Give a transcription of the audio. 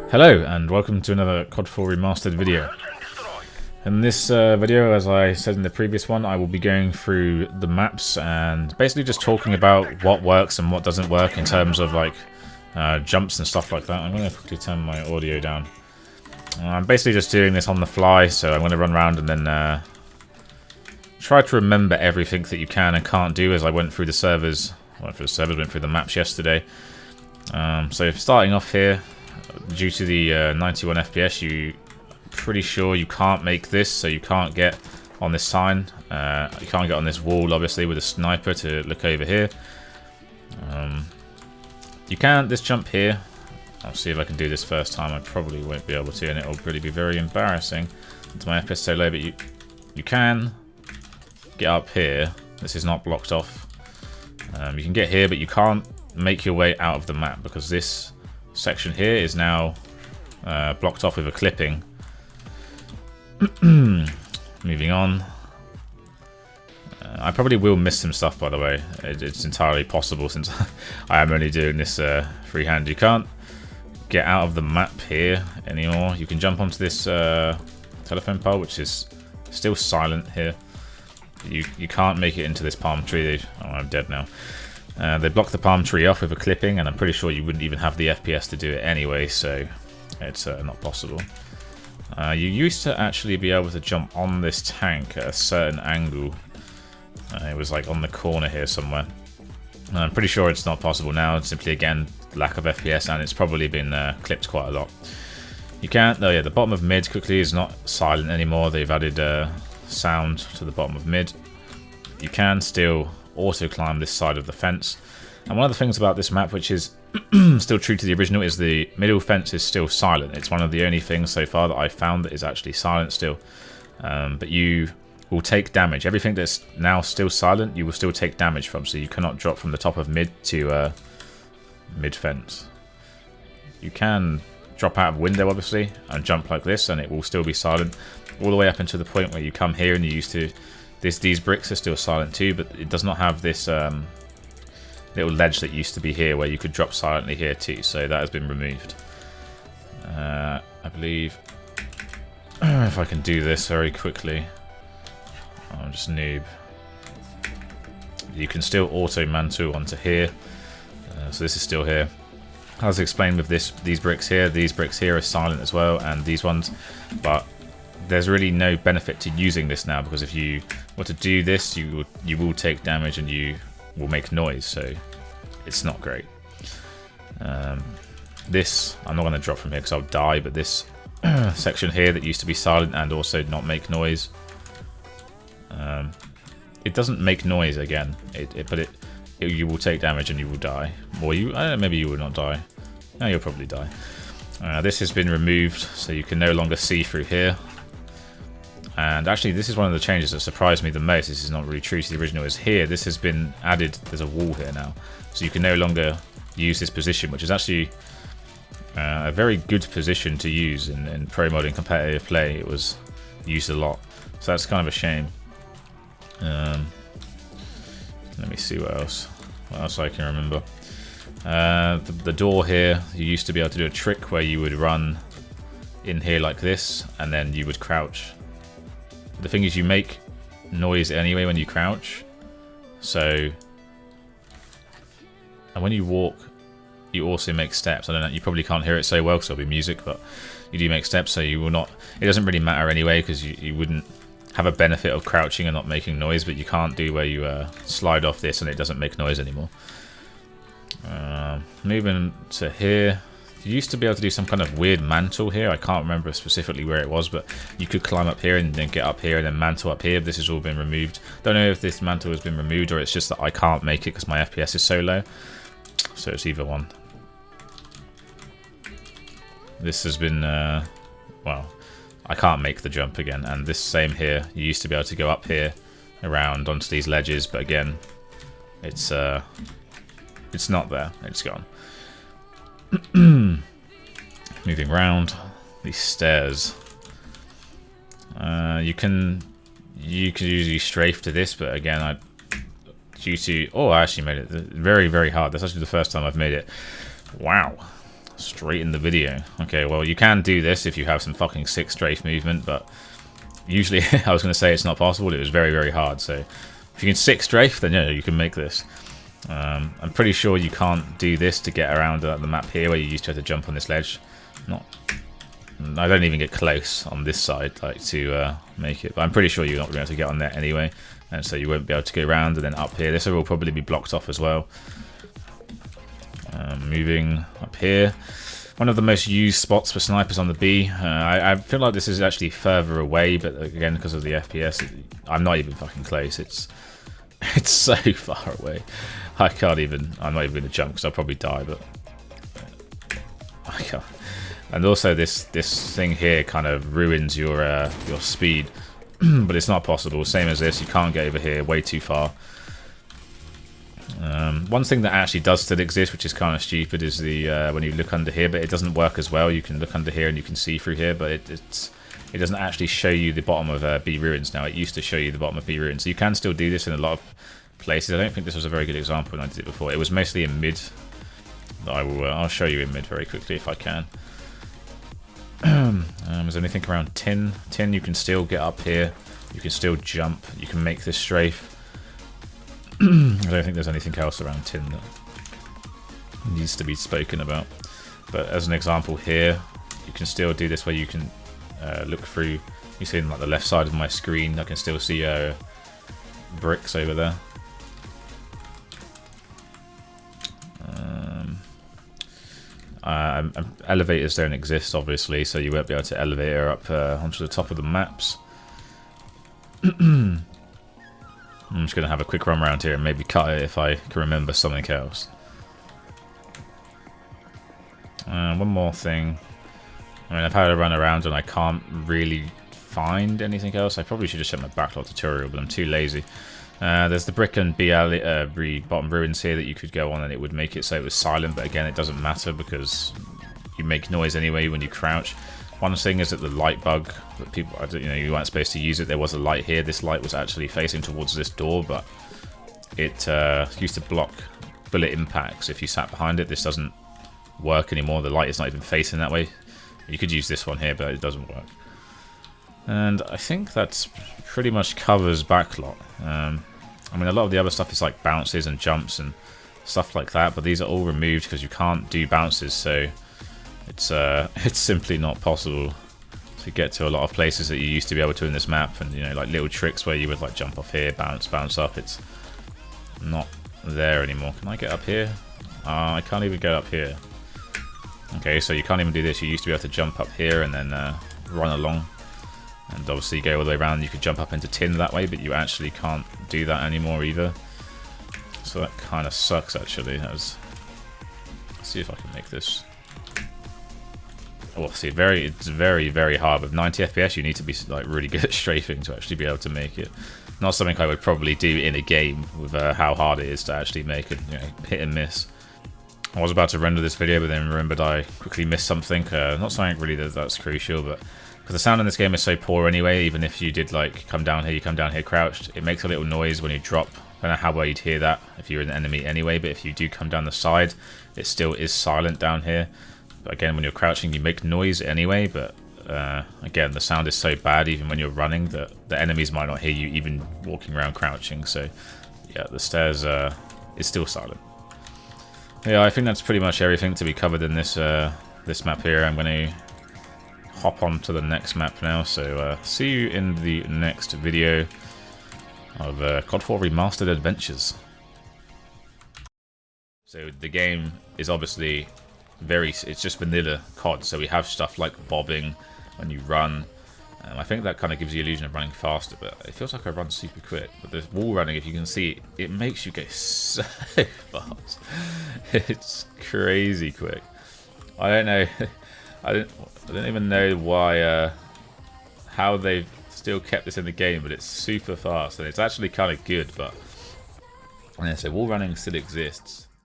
Hello and welcome to another CoD4 Remastered video. In this video, as I said in the previous one, I will be going through the maps and basically just talking about what works and what doesn't work in terms of like jumps and stuff like that. I'm going to quickly turn my audio down. I'm basically just doing this on the fly, so I'm going to run around and then try to remember everything that you can and can't do as I went through the servers. Went through the maps yesterday. So starting off here, due to the 91 FPS, you pretty sure you can't make this, so you can't get on this sign. You can't get on this wall, obviously, with a sniper to look over here. You can this jump here. I'll see if I can do this first time. I probably won't be able to, and it'll really be very embarrassing. It's my FPS so low, but you can get up here. This is not blocked off. You can get here, but you can't make your way out of the map because this section here is now blocked off with a clipping. Moving on. I probably will miss some stuff, by the way. It's entirely possible since I am only doing this freehand. You can't get out of the map here anymore. You can jump onto this telephone pole, which is still silent here. You can't make it into this palm tree. Oh, I'm dead now. They blocked the palm tree off with a clipping, and I'm pretty sure you wouldn't even have the FPS to do it anyway, so it's not possible. You used to actually be able to jump on this tank at a certain angle. It was like on the corner here somewhere. I'm pretty sure it's not possible now. It's simply, again, lack of FPS, and it's probably been clipped quite a lot. You can't, though, yeah, the bottom of mid quickly is not silent anymore. They've added sound to the bottom of mid. You can still auto climb this side of the fence, and one of the things about this map which is still true to the original is the middle fence is still silent. It's one of the only things so far that I've found that is actually silent still, but you will take damage. Everything that's now still silent you will still take damage from, so you cannot drop from the top of mid to mid fence. You can drop out of window obviously and jump like this and it will still be silent all the way up until the point where you come here and you used to these bricks are still silent too, but it does not have this little ledge that used to be here where you could drop silently here too, so that has been removed. I believe if I can do this very quickly. I'm just a noob. You can still auto mantle onto here, so this is still here. As explained with these bricks here are silent as well, and these ones, but there's really no benefit to using this now because if you were to do this, you will take damage and you will make noise, so it's not great. This, I'm not going to drop from here because I'll die, but this section here that used to be silent and also not make noise, it doesn't make noise again, but you will take damage and you will die. Or I don't know, maybe you will not die. No, you'll probably die. This has been removed, so you can no longer see through here. And actually, this is one of the changes that surprised me the most. This is not really true to the original. Is here, this has been added. There's a wall here now, so you can no longer use this position, which is actually a very good position to use in pro mode and competitive play. It was used a lot, so that's kind of a shame. Let me see what else I can remember. The door here, you used to be able to do a trick where you would run in here like this, and then you would crouch. The thing is, you make noise anyway when you crouch, so, and when you walk, you also make steps. I don't know, you probably can't hear it so well because there'll be music, but you do make steps, so you will not. It doesn't really matter anyway because you wouldn't have a benefit of crouching and not making noise, but you can't do where you slide off this and it doesn't make noise anymore. Moving to here. You used to be able to do some kind of weird mantle here. I can't remember specifically where it was, but you could climb up here and then get up here and then mantle up here. This has all been removed. Don't know if this mantle has been removed or it's just that I can't make it because my FPS is so low. So it's either one. This has been, well, I can't make the jump again. And this same here, you used to be able to go up here around onto these ledges, but again, it's not there. It's gone. Moving round these stairs, you can usually strafe to this, but again, due to I actually made it very hard. That's actually the first time I've made it. Wow, straight in the video. Okay, well, you can do this if you have some fucking sick strafe movement, but usually I was going to say it's not possible. It was very, very hard. So if you can sick strafe, then yeah, you can make this. I'm pretty sure you can't do this to get around the map here where you used to have to jump on this ledge. I don't even get close on this side like to make it, but I'm pretty sure you're not going to be able to get on there anyway, and so you won't be able to go around. And then up here, this will probably be blocked off as well. Moving up here, one of the most used spots for snipers on the B. I feel like this is actually further away, but again, because of the FPS, I'm not even fucking close. It's so far away. I'm not even going to jump because I'll probably die, but I can't. And also this thing here kind of ruins your speed, but it's not possible. Same as this, you can't get over here, way too far. One thing that actually does still exist, which is kind of stupid, is the when you look under here, but it doesn't work as well. You can look under here and you can see through here, but it doesn't actually show you the bottom of B ruins now. It used to show you the bottom of B ruins. So you can still do this in a lot of places. I don't think this was a very good example when I did it before. It was mostly in mid. I'll show you in mid very quickly if I can. Is there anything around tin? Tin, you can still get up here. You can still jump. You can make this strafe. I don't think there's anything else around tin that needs to be spoken about. But as an example here, you can still do this where you can look through. You see in like the left side of my screen, I can still see bricks over there. Elevators don't exist, obviously, so you won't be able to elevator up onto the top of the maps. I'm just going to have a quick run around here and maybe cut it if I can remember something else. One more thing. I mean, I've had a run around and I can't really find anything else. I probably should just check my Backlot tutorial, but I'm too lazy. There's the brick and B bottom ruins here that you could go on and it would make it so it was silent, but again, it doesn't matter because you make noise anyway when you crouch. One thing is that the light bug that people, you weren't supposed to use it. There was a light here. This light was actually facing towards this door, but it used to block bullet impacts if you sat behind it. This doesn't work anymore. The light is not even facing that way. You could use this one here, but it doesn't work. And I think that's pretty much covers Backlot. I mean, a lot of the other stuff is like bounces and jumps and stuff like that, but these are all removed because you can't do bounces, so it's simply not possible to get to a lot of places that you used to be able to in this map. And like little tricks where you would like jump off here, bounce up, it's not there anymore. Can I get up here? I can't even get up here. Okay, so you can't even do this. You used to be able to jump up here and then run along, and obviously go all the way around. You could jump up into tin that way, but you actually can't do that anymore either. So that kind of sucks, actually. Let's see if I can make this. Oh, see, it's very, very hard. With 90 FPS, you need to be like really good at strafing to actually be able to make it. Not something I would probably do in a game with how hard it is to actually make it. Hit and miss. I was about to render this video, but then remembered I quickly missed something. Not something really that's crucial, but because the sound in this game is so poor anyway, even if you did like come down here crouched, it makes a little noise when you drop. I don't know how well you'd hear that if you're an enemy anyway, but if you do come down the side, it still is silent down here. But again, when you're crouching, you make noise anyway, but again, the sound is so bad even when you're running that the enemies might not hear you even walking around crouching. So yeah, the stairs is still silent. Yeah, I think that's pretty much everything to be covered in this this map here. I'm going to hop on to the next map now, so see you in the next video of CoD4 Remastered Adventures. So the game is obviously it's just vanilla CoD, so we have stuff like bobbing when you run. I think that kind of gives the illusion of running faster, but it feels like I run super quick. But the wall running, if you can see, it makes you go so fast. It's crazy quick. I don't know. I don't even know why, how they've still kept this in the game, but it's super fast and it's actually kind of good. But yeah, so wall running still exists.